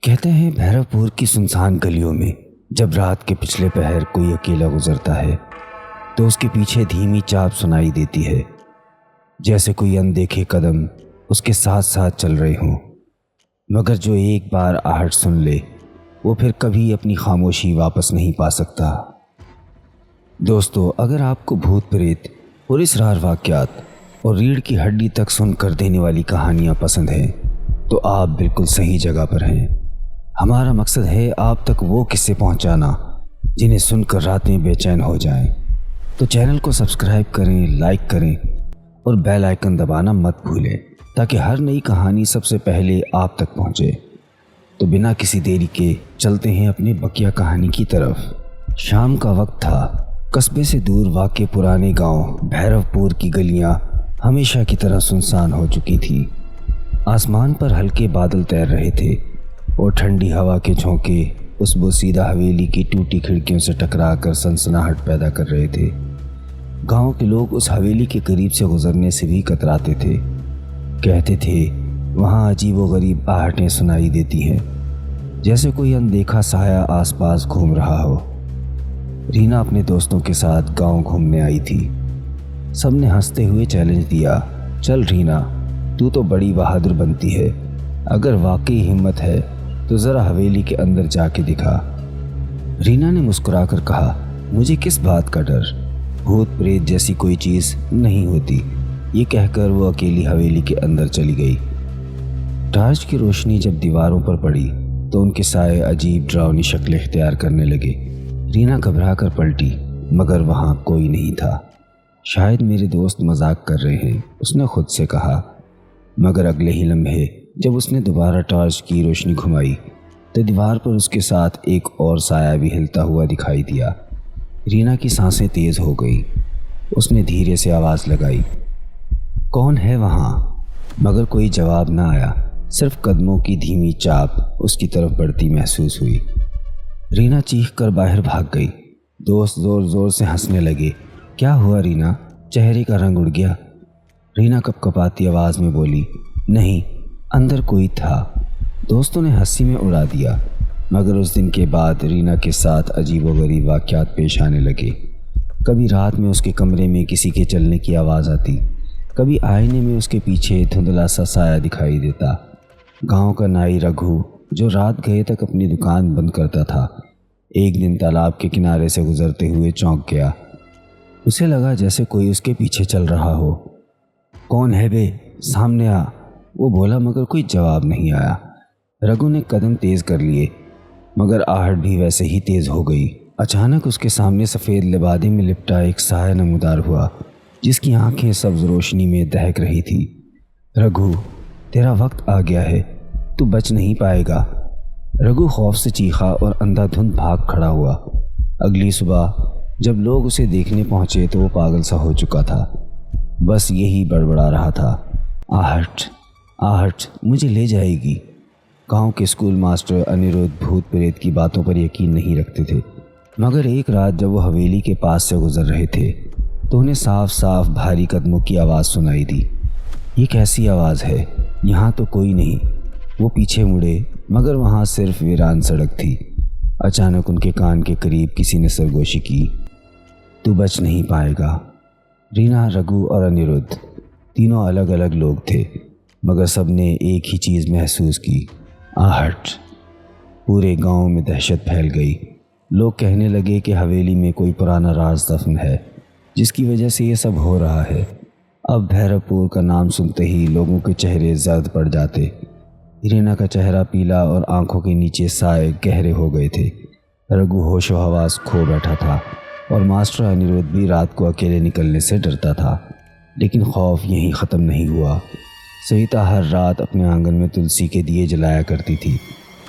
कहते हैं भैरवपुर की सुनसान गलियों में जब रात के पिछले पहर कोई अकेला गुजरता है तो उसके पीछे धीमी चाप सुनाई देती है, जैसे कोई अनदेखे कदम उसके साथ साथ चल रहे हों। मगर जो एक बार आहट सुन ले वो फिर कभी अपनी खामोशी वापस नहीं पा सकता। दोस्तों, अगर आपको भूत प्रेत, पुलिस रार वाक़यात और रीढ़ की हड्डी तक सुन कर देने वाली कहानियाँ पसंद हैं तो आप बिल्कुल सही जगह पर हैं। हमारा मकसद है आप तक वो किस्से पहुंचाना जिन्हें सुनकर रातें बेचैन हो जाएं। तो चैनल को सब्सक्राइब करें, लाइक करें और बेल आइकन दबाना मत भूलें ताकि हर नई कहानी सबसे पहले आप तक पहुंचे। तो बिना किसी देरी के चलते हैं अपनी बकिया कहानी की तरफ। शाम का वक्त था। कस्बे से दूर वाक़े पुराने गांव भैरवपुर की गलियां हमेशा की तरह सुनसान हो चुकी थी। आसमान पर हल्के बादल तैर रहे थे और ठंडी हवा के झोंके उस बोसीदा हवेली की टूटी खिड़कियों से टकराकर सनसनाहट पैदा कर रहे थे। गांव के लोग उस हवेली के करीब से गुजरने से भी कतराते थे। कहते थे वहां अजीबोगरीब आहटें सुनाई देती हैं, जैसे कोई अनदेखा साया आसपास घूम रहा हो। रीना अपने दोस्तों के साथ गांव घूमने आई थी। सबने हंसते हुए चैलेंज दिया, चल रीना, तू तो बड़ी बहादुर बनती है। अगर वाकई हिम्मत है तो ज़रा हवेली के अंदर जाके दिखा। रीना ने मुस्कुराकर कहा, मुझे किस बात का डर, भूत प्रेत जैसी कोई चीज़ नहीं होती। ये कहकर वो अकेली हवेली के अंदर चली गई। टॉर्च की रोशनी जब दीवारों पर पड़ी तो उनके साए अजीब डरावनी शक्लें इख्तियार करने लगे। रीना घबरा कर पलटी, मगर वहाँ कोई नहीं था। शायद मेरे दोस्त मजाक कर रहे हैं, उसने खुद से कहा। मगर अगले ही लम्हे जब उसने दोबारा टॉर्च की रोशनी घुमाई तो दीवार पर उसके साथ एक और साया भी हिलता हुआ दिखाई दिया। रीना की सांसें तेज़ हो गई। उसने धीरे से आवाज़ लगाई, कौन है वहाँ? मगर कोई जवाब ना आया। सिर्फ कदमों की धीमी चाप उसकी तरफ बढ़ती महसूस हुई। रीना चीख कर बाहर भाग गई। दोस्त ज़ोर ज़ोर से हंसने लगे। क्या हुआ रीना? चेहरे का रंग उड़ गया। रीना कपकपाती आवाज़ में बोली, नहीं, अंदर कोई था। दोस्तों ने हंसी में उड़ा दिया। मगर उस दिन के बाद रीना के साथ अजीबोगरीब वाक़यात पेश आने लगे। कभी रात में उसके कमरे में किसी के चलने की आवाज़ आती, कभी आईने में उसके पीछे धुंधला सा साया दिखाई देता। गांव का नाई रघु, जो रात गए तक अपनी दुकान बंद करता था, एक दिन तालाब के किनारे से गुजरते हुए चौंक गया। उसे लगा जैसे कोई उसके पीछे चल रहा हो। कौन है बे, सामने आ, वो बोला, मगर कोई जवाब नहीं आया। रघु ने कदम तेज़ कर लिए, मगर आहट भी वैसे ही तेज़ हो गई। अचानक उसके सामने सफ़ेद लिबादे में लिपटा एक साया नमूदार हुआ, जिसकी आंखें सब्ज रोशनी में दहक रही थी। रघु, तेरा वक्त आ गया है, तू बच नहीं पाएगा। रघु खौफ से चीखा और अंधाधुंध भाग खड़ा हुआ। अगली सुबह जब लोग उसे देखने पहुंचे तो वो पागल सा हो चुका था। बस यही बड़बड़ा रहा था, आहट, आहट मुझे ले जाएगी। गांव के स्कूल मास्टर अनिरुद्ध भूत प्रेत की बातों पर यकीन नहीं रखते थे। मगर एक रात जब वो हवेली के पास से गुजर रहे थे तो उन्हें साफ साफ भारी कदमों की आवाज़ सुनाई दी। ये कैसी आवाज़ है? यहाँ तो कोई नहीं। वो पीछे मुड़े, मगर वहाँ सिर्फ वीरान सड़क थी। अचानक उनके कान के करीब किसी ने सरगोशी की, तू बच नहीं पाएगा। रीना, रघु और अनिरुद्ध तीनों अलग अलग लोग थे, मगर सबने एक ही चीज़ महसूस की, आहट। पूरे गांव में दहशत फैल गई। लोग कहने लगे कि हवेली में कोई पुराना राज दफन है, जिसकी वजह से ये सब हो रहा है। अब भैरवपुर का नाम सुनते ही लोगों के चेहरे जर्द पड़ जाते। रीना का चेहरा पीला और आंखों के नीचे साए गहरे हो गए थे। रघु होशो हवास खो बैठा था और मास्टर अनिरुद्ध भी रात को अकेले निकलने से डरता था। लेकिन खौफ यहीं ख़त्म नहीं हुआ। सविता हर रात अपने आंगन में तुलसी के दिए जलाया करती थी।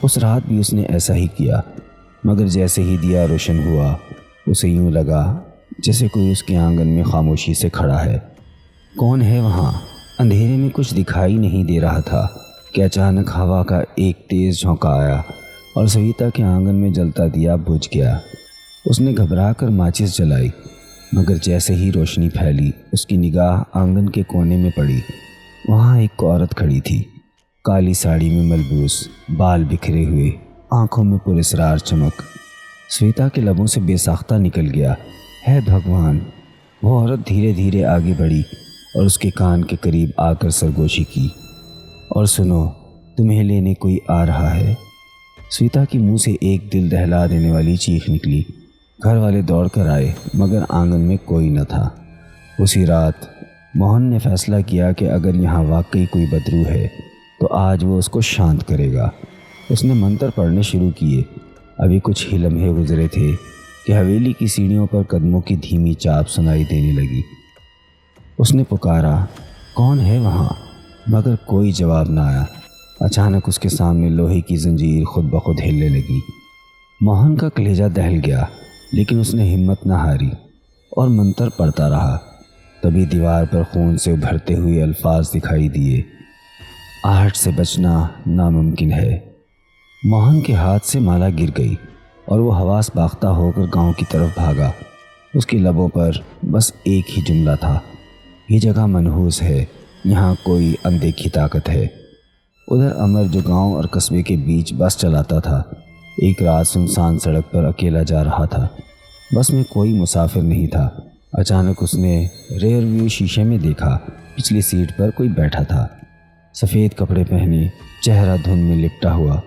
उस रात भी उसने ऐसा ही किया, मगर जैसे ही दिया रोशन हुआ उसे यूँ लगा जैसे कोई उसके आंगन में खामोशी से खड़ा है। कौन है वहाँ? अंधेरे में कुछ दिखाई नहीं दे रहा था कि अचानक हवा का एक तेज़ झोंका आया और सविता के आंगन में जलता दिया बुझ गया। उसने घबरा कर माचिस जलाई, मगर जैसे ही रोशनी फैली उसकी निगाह आंगन के कोने में पड़ी। वहाँ एक औरत खड़ी थी। काली साड़ी में मलबूस, बाल बिखरे हुए, आंखों में पुरस्रार चमक। श्वेता के लबों से बेसाख्ता निकल गया, है भगवान। वो औरत धीरे धीरे आगे बढ़ी और उसके कान के करीब आकर सरगोशी की। और सुनो, तुम्हें लेने कोई आ रहा है। श्वेता के मुंह से एक दिल दहला देने वाली चीख निकली। घर वाले दौड़ कर आए मगर आंगन में कोई न था। उसी रात मोहन ने फैसला किया कि अगर यहाँ वाकई कोई बदरू है तो आज वो उसको शांत करेगा। उसने मंत्र पढ़ने शुरू किए। अभी कुछ ही लम्हे गुजरे थे कि हवेली की सीढ़ियों पर कदमों की धीमी चाप सुनाई देने लगी। उसने पुकारा, कौन है वहाँ? मगर कोई जवाब न आया। अचानक उसके सामने लोहे की जंजीर खुद ब खुद हिलने लगी। मोहन का कलेजा दहल गया, लेकिन उसने हिम्मत न हारी और मंत्र पढ़ता रहा। तभी दीवार पर खून से उभरते हुए अल्फाज दिखाई दिए, आहट से बचना नामुमकिन है। मोहन के हाथ से माला गिर गई और वो हवास बाख्ता होकर गांव की तरफ भागा। उसके लबों पर बस एक ही जुमला था, ये जगह मनहूस है, यहाँ कोई अनदेखी ताकत है। उधर अमर, जो गांव और कस्बे के बीच बस चलाता था, एक रात सुनसान सड़क पर अकेला जा रहा था। बस में कोई मुसाफिर नहीं था। अचानक उसने रेयर व्यू शीशे में देखा, पिछली सीट पर कोई बैठा था, सफ़ेद कपड़े पहने, चेहरा धुंध में लिपटा हुआ।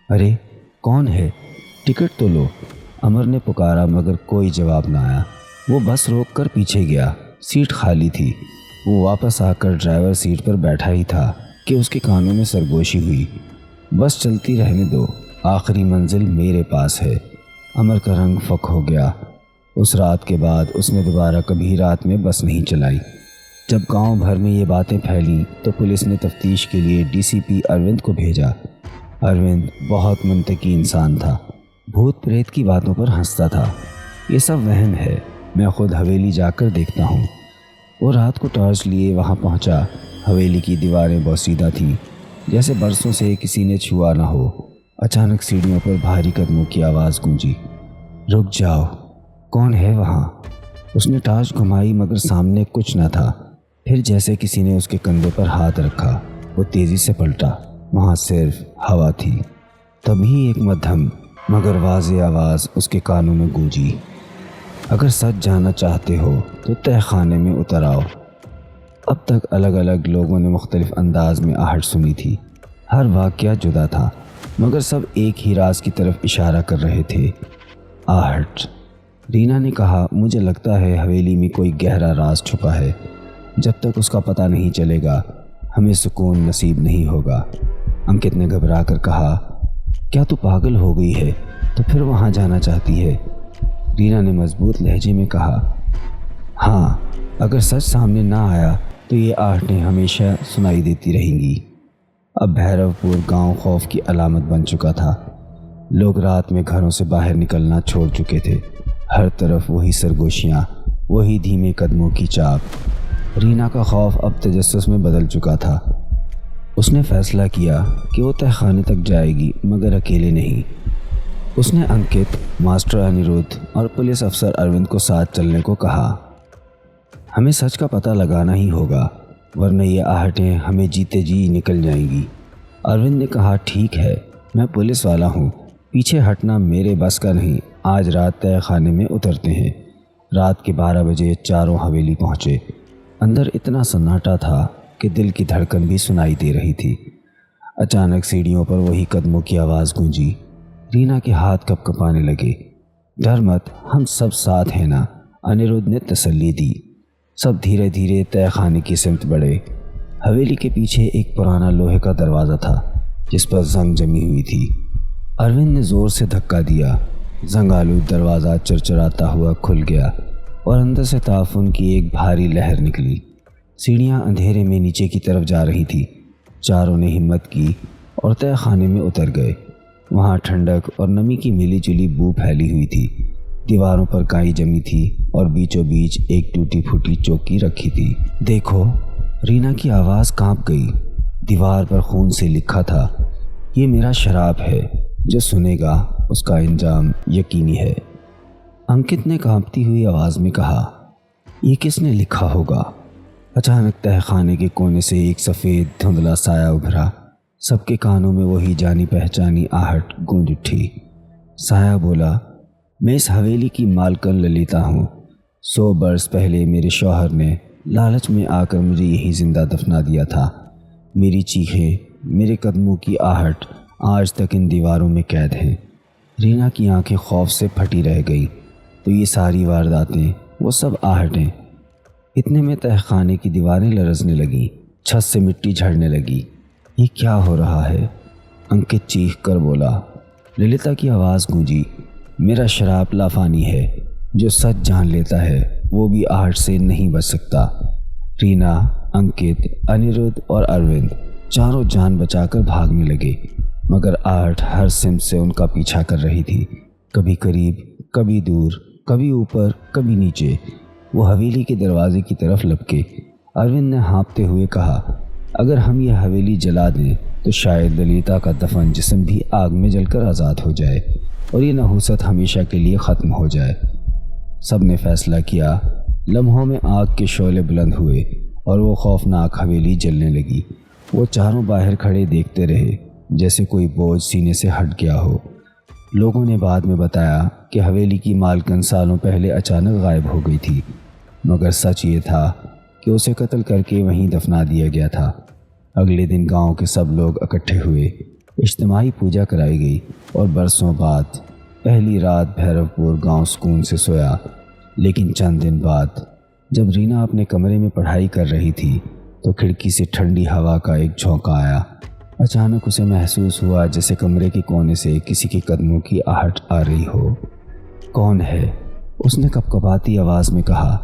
अरे कौन है? टिकट तो लो। अमर ने पुकारा मगर कोई जवाब न आया। वो बस रोक कर पीछे गया, सीट खाली थी। वो वापस आकर ड्राइवर सीट पर बैठा ही था कि उसके कानों में सरगोशी हुई, बस चलती रहने दो, आखिरी मंजिल मेरे पास है। अमर का रंग फक हो गया। उस रात के बाद उसने दोबारा कभी रात में बस नहीं चलाई। जब गांव भर में ये बातें फैलीं तो पुलिस ने तफ्तीश के लिए डीसीपी अरविंद को भेजा। अरविंद बहुत मुंतकी इंसान था, भूत प्रेत की बातों पर हंसता था। ये सब वहम है, मैं खुद हवेली जाकर देखता हूँ। वो रात को टॉर्च लिए वहाँ पहुँचा। हवेली की दीवारें बोसीदा थीं, जैसे बरसों से किसी ने छुआ ना हो। अचानक सीढ़ियों पर भारी कदमों की आवाज़ गूंजी। रुक जाओ, कौन है वहाँ? उसने टॉर्च घुमाई मगर सामने कुछ न था। फिर जैसे किसी ने उसके कंधे पर हाथ रखा, वो तेज़ी से पलटा। वहाँ सिर्फ हवा थी। तभी एक मध्यम मगर वाज़ेह आवाज़ उसके कानों में गूंजी, अगर सच जानना चाहते हो तो तह खाने में उतर आओ। अब तक अलग अलग लोगों ने मुख्तलिफ अंदाज में आहट सुनी थी। हर वाक़या जुदा था मगर सब एक ही राज की तरफ इशारा कर रहे थे, आहट। रीना ने कहा, मुझे लगता है हवेली में कोई गहरा राज छुपा है। जब तक उसका पता नहीं चलेगा हमें सुकून नसीब नहीं होगा। अंकित ने घबरा कर कहा, क्या तू पागल हो गई है? तो फिर वहाँ जाना चाहती है? रीना ने मजबूत लहजे में कहा, हाँ, अगर सच सामने ना आया तो ये आहटें हमेशा सुनाई देती रहेंगी। अब भैरवपुर गांव खौफ की अलामत बन चुका था। लोग रात में घरों से बाहर निकलना छोड़ चुके थे। हर तरफ वही सरगोशियाँ, वही धीमे कदमों की चाप। रीना का खौफ अब तजस्सुस में बदल चुका था। उसने फैसला किया कि वो तहखाने तक जाएगी मगर अकेले नहीं। उसने अंकित, मास्टर अनिरुद्ध और पुलिस अफसर अरविंद को साथ चलने को कहा। हमें सच का पता लगाना ही होगा, वरना ये आहटें हमें जीते जी निकल जाएंगी। अरविंद ने कहा, ठीक है, मैं पुलिस वाला हूँ, पीछे हटना मेरे बस का नहीं। आज रात तय खाने में उतरते हैं। रात के 12 बजे चारों हवेली पहुँचे। अंदर इतना सन्नाटा था कि दिल की धड़कन भी सुनाई दे रही थी। अचानक सीढ़ियों पर वही कदमों की आवाज़ गूंजी। रीना के हाथ कँपकँपाने लगे। डर मत, हम सब साथ हैं ना, अनिरुद्ध ने तसल्ली दी। सब धीरे धीरे तय खाने की सिमत बढ़े। हवेली के पीछे एक पुराना लोहे का दरवाज़ा था जिस पर जंग जमी हुई थी। अरविंद ने ज़ोर से धक्का दिया। जंग आलूद दरवाज़ा चरचराता हुआ खुल गया और अंदर से ताफुन की एक भारी लहर निकली। सीढ़ियाँ अंधेरे में नीचे की तरफ जा रही थी। चारों ने हिम्मत की और तय खाने में उतर गए। वहाँ ठंडक और नमी की मिली जुली बू फैली हुई थी। दीवारों पर काई जमी थी और बीचों बीच एक टूटी फूटी चौकी रखी थी। देखो, रीना की आवाज़ कांप गई। दीवार पर खून से लिखा था, ये मेरा शराब है, जो सुनेगा उसका अंजाम यकीनी है। अंकित ने कांपती हुई आवाज़ में कहा, ये किसने लिखा होगा? अचानक तहखाने के कोने से एक सफ़ेद धुंधला साया उभरा। सबके कानों में वही जानी पहचानी आहट गूंज उठी। साया बोला, मैं इस हवेली की मालकिन ललिता हूँ। 100 बरस पहले मेरे शौहर ने लालच में आकर मुझे यही जिंदा दफना दिया था। मेरी चीखें, मेरे कदमों की आहट आज तक इन दीवारों में कैद हैं। रीना की आंखें खौफ से फटी रह गई। तो ये सारी वारदातें, वो सब आहटें। इतने में तहखाने की दीवारें लरजने लगीं, छत से मिट्टी झड़ने लगी। ये क्या हो रहा है? अंकित चीख कर बोला। ललिता की आवाज़ गूंजी, मेरा शराब लाफानी है, जो सच जान लेता है वो भी आहट से नहीं बच सकता। रीना, अंकित, अनिरुद्ध और अरविंद चारों जान बचाकर भागने लगे, मगर आहट हर सिमत से उनका पीछा कर रही थी। कभी करीब, कभी दूर, कभी ऊपर, कभी नीचे। वो हवेली के दरवाजे की तरफ लपके। अरविंद ने हाँफते हुए कहा, अगर हम ये हवेली जला दें तो शायद ललिता का दफन जिस्म भी आग में जलकर आज़ाद हो जाए और ये नहूसत हमेशा के लिए ख़त्म हो जाए। सब ने फैसला किया। लम्हों में आग के शोले बुलंद हुए और वो खौफनाक हवेली जलने लगी। वो चारों बाहर खड़े देखते रहे, जैसे कोई बोझ सीने से हट गया हो। लोगों ने बाद में बताया कि हवेली की मालकिन सालों पहले अचानक गायब हो गई थी, मगर सच ये था कि उसे कत्ल करके वहीं दफना दिया गया था। अगले दिन गांव के सब लोग इकट्ठे हुए, इज्तिमाई पूजा कराई गई और बरसों बाद पहली रात भैरवपुर गांव सुकून से सोया। लेकिन चंद दिन बाद जब रीना अपने कमरे में पढ़ाई कर रही थी तो खिड़की से ठंडी हवा का एक झोंका आया। अचानक उसे महसूस हुआ जैसे कमरे के कोने से किसी के कदमों की आहट आ रही हो। कौन है? उसने कपकपाती आवाज़ में कहा।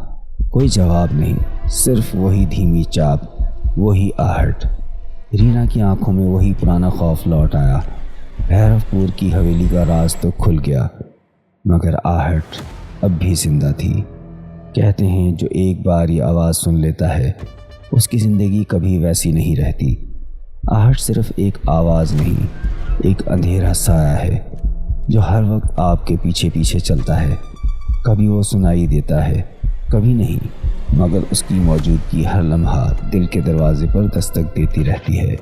कोई जवाब नहीं, सिर्फ वही धीमी चाप, वही आहट। रीना की आंखों में वही पुराना खौफ लौट आया। भैरवपुर की हवेली का राज तो खुल गया, मगर आहट अब भी जिंदा थी। कहते हैं जो एक बार ये आवाज़ सुन लेता है उसकी ज़िंदगी कभी वैसी नहीं रहती। आहट सिर्फ एक आवाज़ नहीं, एक अंधेरा साया है जो हर वक्त आपके पीछे पीछे चलता है। कभी वो सुनाई देता है, कभी नहीं, मगर उसकी मौजूदगी हर लम्हा दिल के दरवाजे पर दस्तक देती रहती है।